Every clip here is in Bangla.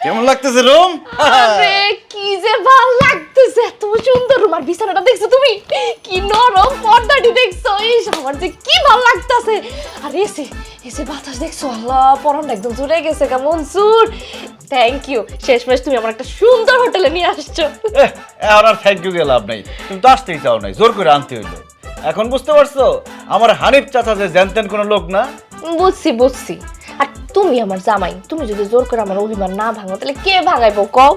কেমন লাগতেছে রুম? আরে কি যে ভালো লাগতেছে, এত সুন্দর রুম। আর বিছানাটা দেখছো তুমি, কি নরম পর্দাটি দেখছো, এই আমার যে কি ভালো লাগতেছে। আর এসে এসে বাতাস দেখছো, আল্লাহ পরানটা একদম জুড়ে গেছে কেমন সুর। থ্যাংক ইউ, শেষমেশ তুমি আমার একটা সুন্দর হোটেলে নিয়ে আসছো। এখন আর থ্যাংক ইউ দিয়ে লাভ নাই, তুমি তো আসতেই চাও নাই, জোর করে আনতে হইলো। এখন বুঝতে পারছো আমার হানিফ চাচা যে জানতেন কোনো লোক না। বুঝছি বুঝছি। আর তুমি আমার জামাই, তুমি যদি জোর করে আমার অভিমান না ভাঙো তাহলে কে ভাঙাইবো কও?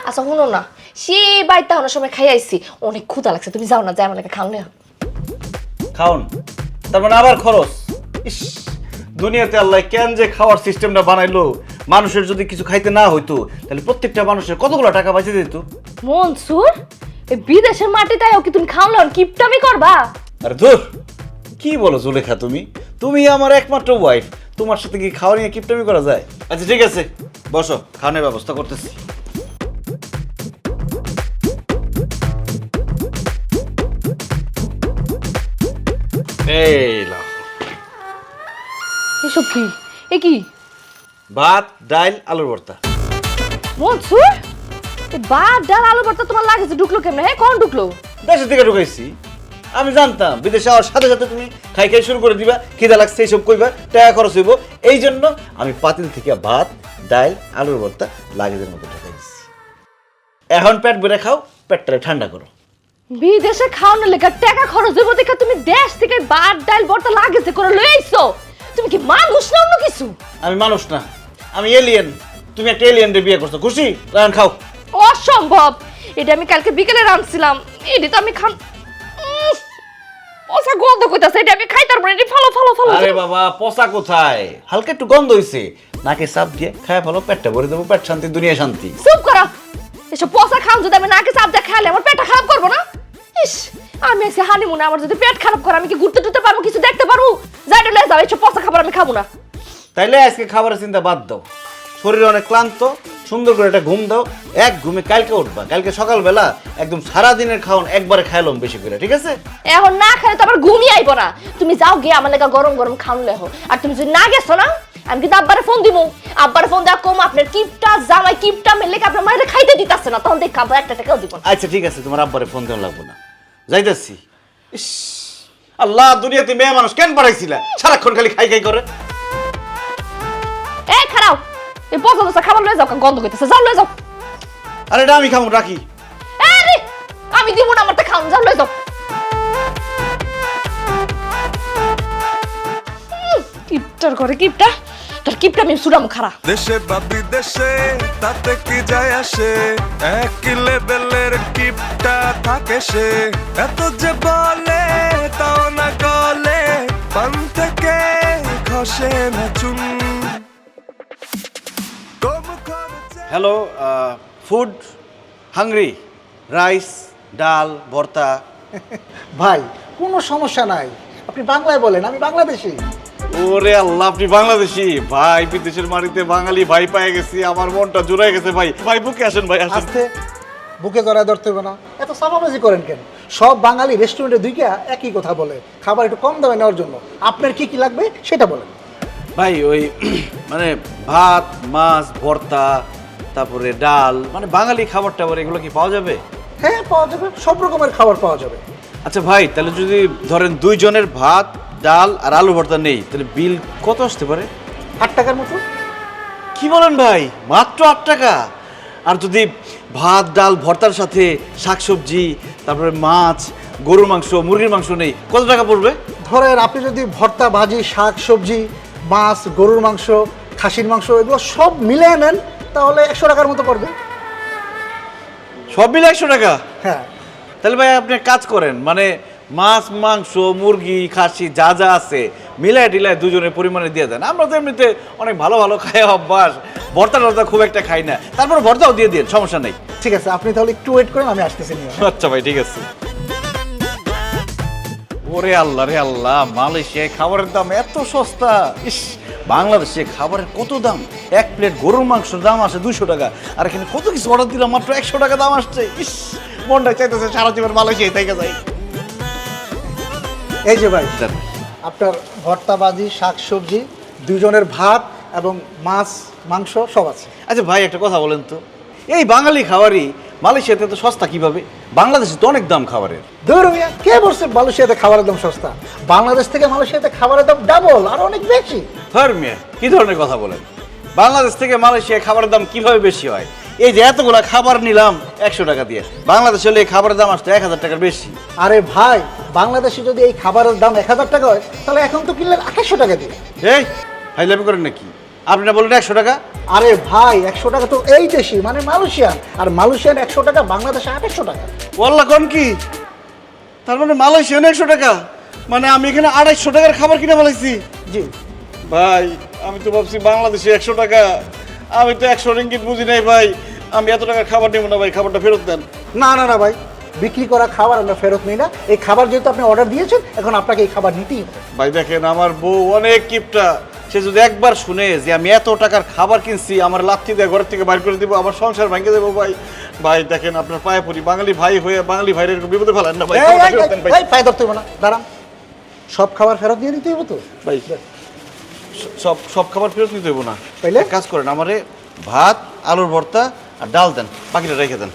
আচ্ছা শুনো না, সে বাড়িতে অনেক সময় খাই আইছি, অনেক ক্ষুধা লাগছে, তুমি যাও না, যাই আমার লাগে খাওয়ালে। খাওন, তার মানে আবার খরচ। ইস, দুনিয়াতে আল্লাহ কেন যে খাওয়ার সিস্টেমটা বানাইলো, মানুষের যদি কিছু খাইতে না হইতো তাহলে প্রত্যেকটা মানুষের কতগুলো টাকা বাঁচে দিত। মনসুর, এই বিদেশের মাটিতে আইও কি তুমি খাওয়ালে কিপটামি করবা? আরে ধুর, কি বলো জুলেখা, তুমি তুমি আমার একমাত্র ওয়াইফ, তোমার সাথে কি খাওয়া নিয়ে কিপটামি করা যায়? আচ্ছা ঠিক আছে, বসো, খাওয়ানোর ব্যবস্থা করতেছি। এই লাও, এসব কি? এ কি? ভাত, ডাল, আলুর ভর্তা। মনসুর, এই ভাত ডাল আলু ভর্তা তোমার লাগেছে ঢুকলো কেমনে? হ্যাঁ কোন ঢুকলো? দেশের থেকে ঢুকাইছি। আমি জানতাম বিদেশে যাওয়ার সাথে সাথে তুমি খাই খাই শুরু করে দিবা, খিদা লাগছে এইসব কইবা, টাকা খরচ হইব, এই জন্য আমি পাতিল থেকে ভাত, ডাল, আলুর ভর্তা লাগেজের মতো ঢুকাইছি। এখন পেট ভরে খাও, পেটটা ঠান্ডা করো। বিদেশে খাওয়ানোর লেগে টাকা খরচ হইব দেখে তুমি দেশ থেকে ভাত ডাল ভর্তা লাগেছে করে লই আইছো? তুমি কি মানুষ না অন্য কিছু? আমি মানুষ না, আমি এলিয়েন। তুমি একটা এলিয়েনরে বিয়ে করছো, খুশি? রান খাও। অসম্ভব, এটা আমি কালকে বিকেলে রাঁধছিলাম, এটা তো আমি খান ওসা গন্ধ কইতাছে, এটা আমি খাইতার পরে এটা ফালো ফালো ফালো। আরে বাবা, পচা কোথায়, হালকা একটু গন্ধ হইছে, নাকে চাপ দিয়ে খায় ফেলো, পেটটা ভরে দেবো, পেট শান্তি দুনিয়া শান্তি। চুপ করো, এসব পচা খাও যদি আমি নাকে চাপ দিয়ে খাইলে আমার পেটটা খারাপ করবো না? ইস, আমি এসে হানিমুনে, আমার যদি পেট খারাপ করে আমি কি ঘুরতে টুরতে পারবো, কিছু দেখতে পারবো? যাই লয়ে যাও, এসব পচা খাবার আমি খাবো না। তাইলে আজকে খাবারের চিন্তা বাদ দাও, শরীরে অনেক ক্লান্ত, সুন্দর করে একটা ঘুম দাও, এক ঘুমে কালকে উঠবা, কালকে সকালবেলা একদম সারাদিনের খাওন একবারে খাইলাম বেশি করে, ঠিক আছে? এখন না খাইলে তো আবার ঘুমিয়ে আইবো না। তুমি যাও গিয়ে আমার লেগে গরম গরম খাওন লেহো। আর তুমি যদি না গেছো না, আমি কিন্তু আব্বারে ফোন দিমু। আব্বারে ফোন দেওয়া কম, আপনার কিপটা জামাই কিপটা মেলে আপনার মায়ের খাইতে দিতেছে না, তখন দেখ খাবো একটা টাকাও দিব না। আচ্ছা ঠিক আছে, তোমার আব্বারে ফোন দেওয়া লাগবো না, যাইতেছি। ইস, আল্লাহ, দুনিয়াতে মেয়ে মানুষ কেন পাঠাইছিলা, সারাক্ষণ খালি খাই খাই করে। এ খারাও, এই পচা পচা খাবার লয়ে যাও, গন্ধ হইতেছে, যাও লয়ে যাও। আরে এটা আমি খাবো, রাখি। আরে আমি দিব না, আমারটা খাওন, যাও লয়ে যাও। কিপটার করে কিপটা, তোর কিপটা আমি সুরামু খারা। দেশে বা বিদেশে তাতে কি যায় আসে, এক লেভেলের কিপটা থাকে সে, এত যে বলে তাও না গলে, পান থেকে খসে না চুন। কম খরচে হ্যালো, ফুড হাংরি, রাইস, ডাল, ভর্তা। ভাই কোনো সমস্যা নাই, আপনি বাংলায় বলেন, আমি বাংলাদেশি। ওরে আল্লাহ, আপনি বাংলাদেশি? ভাই, বিদেশের মাটিতে বাঙালি ভাই পেয়ে গেছি, আমার মনটা জুড়ে গেছে ভাই। ভাই বুকে আসেন, ভাই আসেন। আস্তে, বুকে জড়ায় ধরতে হবে না, এত সাবাবাজি করেন কেন? সব বাঙালি রেস্টুরেন্টে দুইটা একই কথা বলে, খাবার একটু কম দামে নেওয়ার জন্য। আপনার কি কি লাগবে সেটা বলেন। ভাই ওই মানে ভাত, মাছ, ভর্তা, তারপরে ডাল, মানে বাঙালি খাবার টাবার এগুলো কি পাওয়া যাবে? হ্যাঁ পাওয়া যাবে, সব রকমের খাবার পাওয়া যাবে। আচ্ছা ভাই, তাহলে যদি ধরেন 2 জনের ভাত, ডাল আর আলু ভর্তা নেই, তাহলে বিল কত আসতে পারে? 8 টাকার মতো। কি বলেন ভাই, মাত্র 8 টাকা? আর যদি ভাত, ডাল, ভর্তার সাথে শাকসবজি, তারপরে মাছ, গরুর মাংস, মুরগির মাংস নেই, কত টাকা পড়বে? ধরেন আপনি যদি ভর্তা, ভাজি, শাক সবজি, মাছ, গরুর মাংস, খাসির মাংস এগুলো সব মিলে নেন তাহলে 100 টাকার মতো পড়বে। সব মিলে 100 টাকা? হ্যাঁ। তাহলে ভাই আপনি এক কাজ করেন, মানে মাছ, মাংস, মুরগি, খাসি যা যা আছে মিলায় টিলায় 2 জনের পরিমাণে দিয়ে দেন। আমরা তো এমনিতে অনেক ভালো ভালো খাই অভ্যাস, ভর্তা টর্তা খুব একটা খাই না, তারপর ভর্তাও দিয়ে দিন, সমস্যা নেই। ঠিক আছে, আপনি তাহলে একটু ওয়েট করেন, আমি আসতেছি নিয়ে। আচ্ছা ভাই, ঠিক আছে। ওরে আল্লাহ রে আল্লাহ, মালয়েশিয়ায় খাবারের দাম এত সস্তা! ইস, বাংলাদেশে খাবারের কত দাম! 1 প্লেট গরুর মাংসের দাম আসে 200 টাকা, আর এখানে কত কিছু অর্ডার দিলাম মাত্র 100 টাকা দাম আসছে। ইস, মনটা চাইতেছে সারা জীবন মালয়েশিয়ায় থেকে যাই। এই যে ভাই, আপনার ভর্তা, ভাজি, শাক সবজি, 2 জনের ভাত এবং মাছ মাংস সব আছে। আচ্ছা ভাই, একটা কথা বলেন তো, এই বাঙালি খাবারই মালয়েশিয়াতে এত সস্তা কিভাবে? বাংলাদেশে তো অনেক দাম খাবারের। ধরো মিয়া, কে বলছে মালয়েশিয়াতে খাবারের দাম সস্তা? বাংলাদেশ থেকে মালয়েশিয়াতে খাবারের দাম ডাবল আর অনেক বেশি। হর মিয়া, কি ধরনের কথা বলেন? বাংলাদেশ থেকে মালয়েশিয়া খাবারের দাম কিভাবে বেশি হয়? এই যে এতগুলা খাবার নিলাম 100 টাকা দিয়ে, বাংলাদেশে হলে এই খাবারের দাম আসতো 1000 টাকার বেশি। আরে ভাই, বাংলাদেশে যদি এই খাবারের দাম 1000 টাকা হয় তাহলে এখন তো কিনলেন 2800 টাকা দিয়ে। এই ফাইলামি করেন নাকি? আপনি না বললেন 100 টাকা? আরে ভাই, 100 টাকা তো এই দেশি মানে মালয়েশিয়ান, আর মালয়েশিয়ান 100 টাকা, বাংলাদেশে 2800 টাকা। বললা কোন কি? তার মানে মালয়েশিয়ান 100 টাকা, মানে আমি এখানে 2800 টাকার খাবার কিনে ফেলাইছি। জি ভাই, আমি তো ভাবছি বাংলাদেশে 100 টাকা, আমি তো 100 রিঙ্গিত বুঝি নাই ভাই। আমি এত টাকার খাবার নেব না ভাই, খাবারটা ফেরত দেন। না না না ভাই, বিক্রি করা খাবার আমরা ফেরত নিই না। এই খাবার যেহেতু আপনি অর্ডার দিয়েছেন, এখন আপনাকে এই খাবার নিতেই হবে। ভাই দেখেন, আমার বউ অনেক কিপটা, সে যদি একবার শুনে যে আমি এত টাকার খাবার কিনছি, আমার লাথি দিয়ে ঘর থেকে বাইর করে দিব, আমার সংসার ভেঙে দেবো ভাই। ভাই দেখেন, আপনার পায়ে পড়ি, বাঙালি ভাই হয়ে বাঙালি ভাইয়ের এরকম বিপদে ফেলেন না ভাই। খাবারটা ফেরত দেন ভাই। এই পায়ে ধরতে হবে না, দাঁড়ান। সব খাবার ফেরত দিয়ে দিতে হবে তো ভাই, সব সব খাবার ফেরত নিতে দেবো না। তাইলে? এক কাজ করেন, আমারে ভাত, আলুর ভর্তা আর ডাল দেন, বাকিটা রেখে দেন।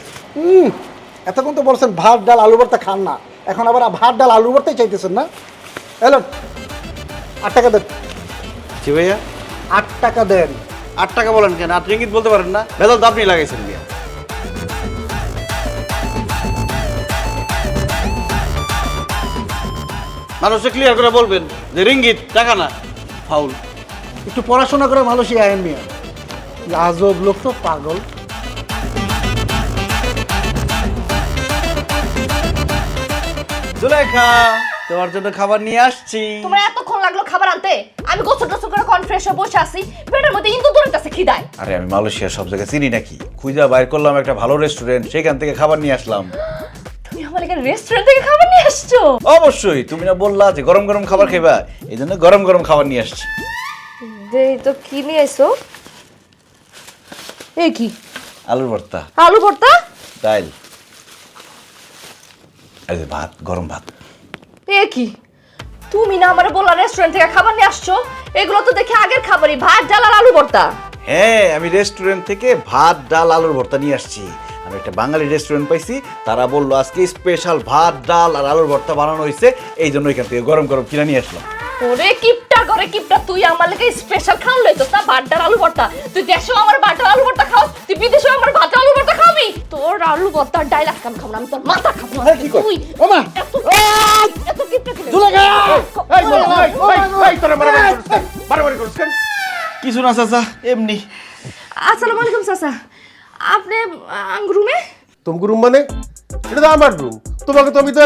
এতক্ষণ তো বলছেন ভাত ডাল আলু ভর্তা খান না, এখন আবার ভাত ডাল আলু ভর্তাই চাইতেছেন না? এলো 8 টাকা দেন। জি ভাইয়া, 8 টাকা দেন। 8 টাকা বলেন কেন? 8 রিঙ্গিত বলতে পারেন না? ভেজাল তো আপনি লাগাইছেন ভাইয়া। মানুষকে ক্লিয়ার করে বলবেন যে রিঙ্গিত, টাকা না, ফাউল। একটু পড়াশোনা করে মালয়েশিয়া আইন মিয়া। আজব লোক তো, পাগল। জুলেখা, তোমার জন্য খাবার নিয়ে আসছি। তোমার এতক্ষণ লাগলো খাবার আনতে? আমি গোসল টোসল করে কনফ্রেশ হয়ে বসে আছি, পেটের মধ্যে ইন্দু দৌড়াইতেছে খিদায়। আরে আমি মালয়েশিয়ার সব জায়গায় চিনি নাকি? খুঁজা বাইর করলাম একটা ভালো রেস্টুরেন্ট, সেখান থেকে খাবার নিয়ে আসলাম। তুমি আমার এখানে রেস্টুরেন্ট থেকে খাবার নিয়ে আসছো? অবশ্যই, তুমি না বললা যে গরম গরম খাবার খাইবা, এই জন্য গরম গরম খাবার নিয়ে আসছি। এই তো কি নিয়ে আইছো? এই কি? আলুর ভর্তা, আলু ভর্তা, ডাল, এই যে ভাত, গরম ভাত। এ কি? তুমি না আমারে বললা রেস্টুরেন্ট থেকে খাবার নিয়ে আসছো? এগুলো তো দেখে আগের খাবারই, ভাত ডাল আর আলু ভর্তা। হ্যাঁ, আমি রেস্টুরেন্ট থেকে ভাত ডাল আলুর ভর্তা নিয়ে আসছি। আমি একটা বাঙালি রেস্টুরেন্ট পাইছি, তারা বললো আজকে স্পেশাল ভাত ডাল আর আলুর ভর্তা বানানো হয়েছে, এই জন্য এখান থেকে গরম গরম কিনে নিয়ে আসলাম। ওরে কিপটা করে কিপটা, তুই আমার লাগে স্পেশাল খাওয়া লইছস না ভাত ডাল আলু ভর্তা? তুই দেশেও আমার ভাত ডাল আলু ভর্তা খাও, তুই বিদেশেও আমার ভাত ডাল আলু ভর্তা খাবি? তোর আলু ভর্তা ডাল আজকাম খাবো না, আমি তোর মাথা খাবো না। কি কর? তুই ওমা, এত কিপটা কি? জুলেখা! কিছু না চাচা, এমনি। আসসালামু আলাইকুম চাচা, আপনি রুমে? তুমি রুম মানে? এটা তো আমার রুম, তোমাকে তো আমি তো